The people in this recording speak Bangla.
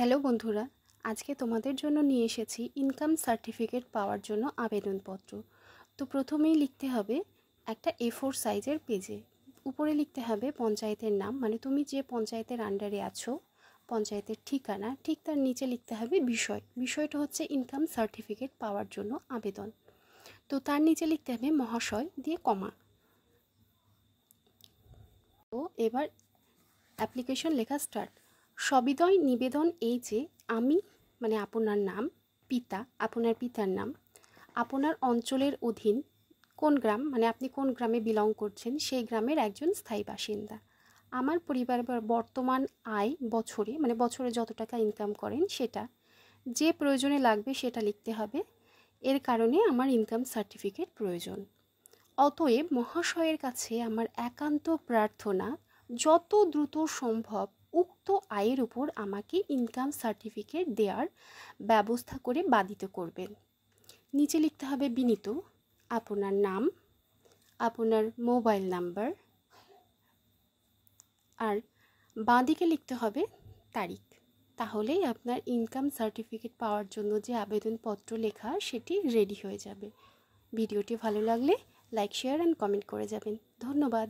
হ্যালো বন্ধুরা, আজকে তোমাদের জন্য নিয়ে এসেছি ইনকাম সার্টিফিকেট পাওয়ার জন্য আবেদনপত্র। তো প্রথমেই লিখতে হবে একটা A4 সাইজের পেজে। উপরে লিখতে হবে পঞ্চায়েতের নাম, মানে তুমি যে পঞ্চায়েতের আন্ডারে আছো, পঞ্চায়েতের ঠিকানা, ঠিক তার নিচে লিখতে হবে বিষয়টা হচ্ছে ইনকাম সার্টিফিকেট পাওয়ার জন্য আবেদন। তো তার নিচে লিখতে হবে মহাশয় দিয়ে কমা। তো এবার অ্যাপ্লিকেশন লেখা স্টার্ট। সবিদয় নিবেদন এই যে আমি, মানে আপনার নাম, পিতা, আপনার পিতার নাম, আপনার অঞ্চলের অধীন কোন গ্রাম, মানে আপনি কোন গ্রামে বিলং করছেন সেই গ্রামের একজন স্থায়ী বাসিন্দা। আমার পরিবারের বর্তমান আয় বছরে, মানে বছরে যত টাকা ইনকাম করেন সেটা, যে প্রয়োজনে লাগবে সেটা লিখতে হবে। এর কারণে আমার ইনকাম সার্টিফিকেট প্রয়োজন। অতএব মহাশয়ের কাছে আমার একান্ত প্রার্থনা, যত দ্রুত সম্ভব উক্ত আয়ের উপর আমাকে ইনকাম সার্টিফিকেট দেওয়ার ব্যবস্থা করে বাধিত করবেন। নিচে লিখতে হবে বিনীত আপনার নাম, আপনার মোবাইল নাম্বার, আর বাঁদিকে লিখতে হবে তারিখ। তাহলেই আপনার ইনকাম সার্টিফিকেট পাওয়ার জন্য যে আবেদনপত্র লেখা সেটি রেডি হয়ে যাবে। ভিডিওটি ভালো লাগলে লাইক, শেয়ার অ্যান্ড কমেন্ট করে যাবেন। ধন্যবাদ।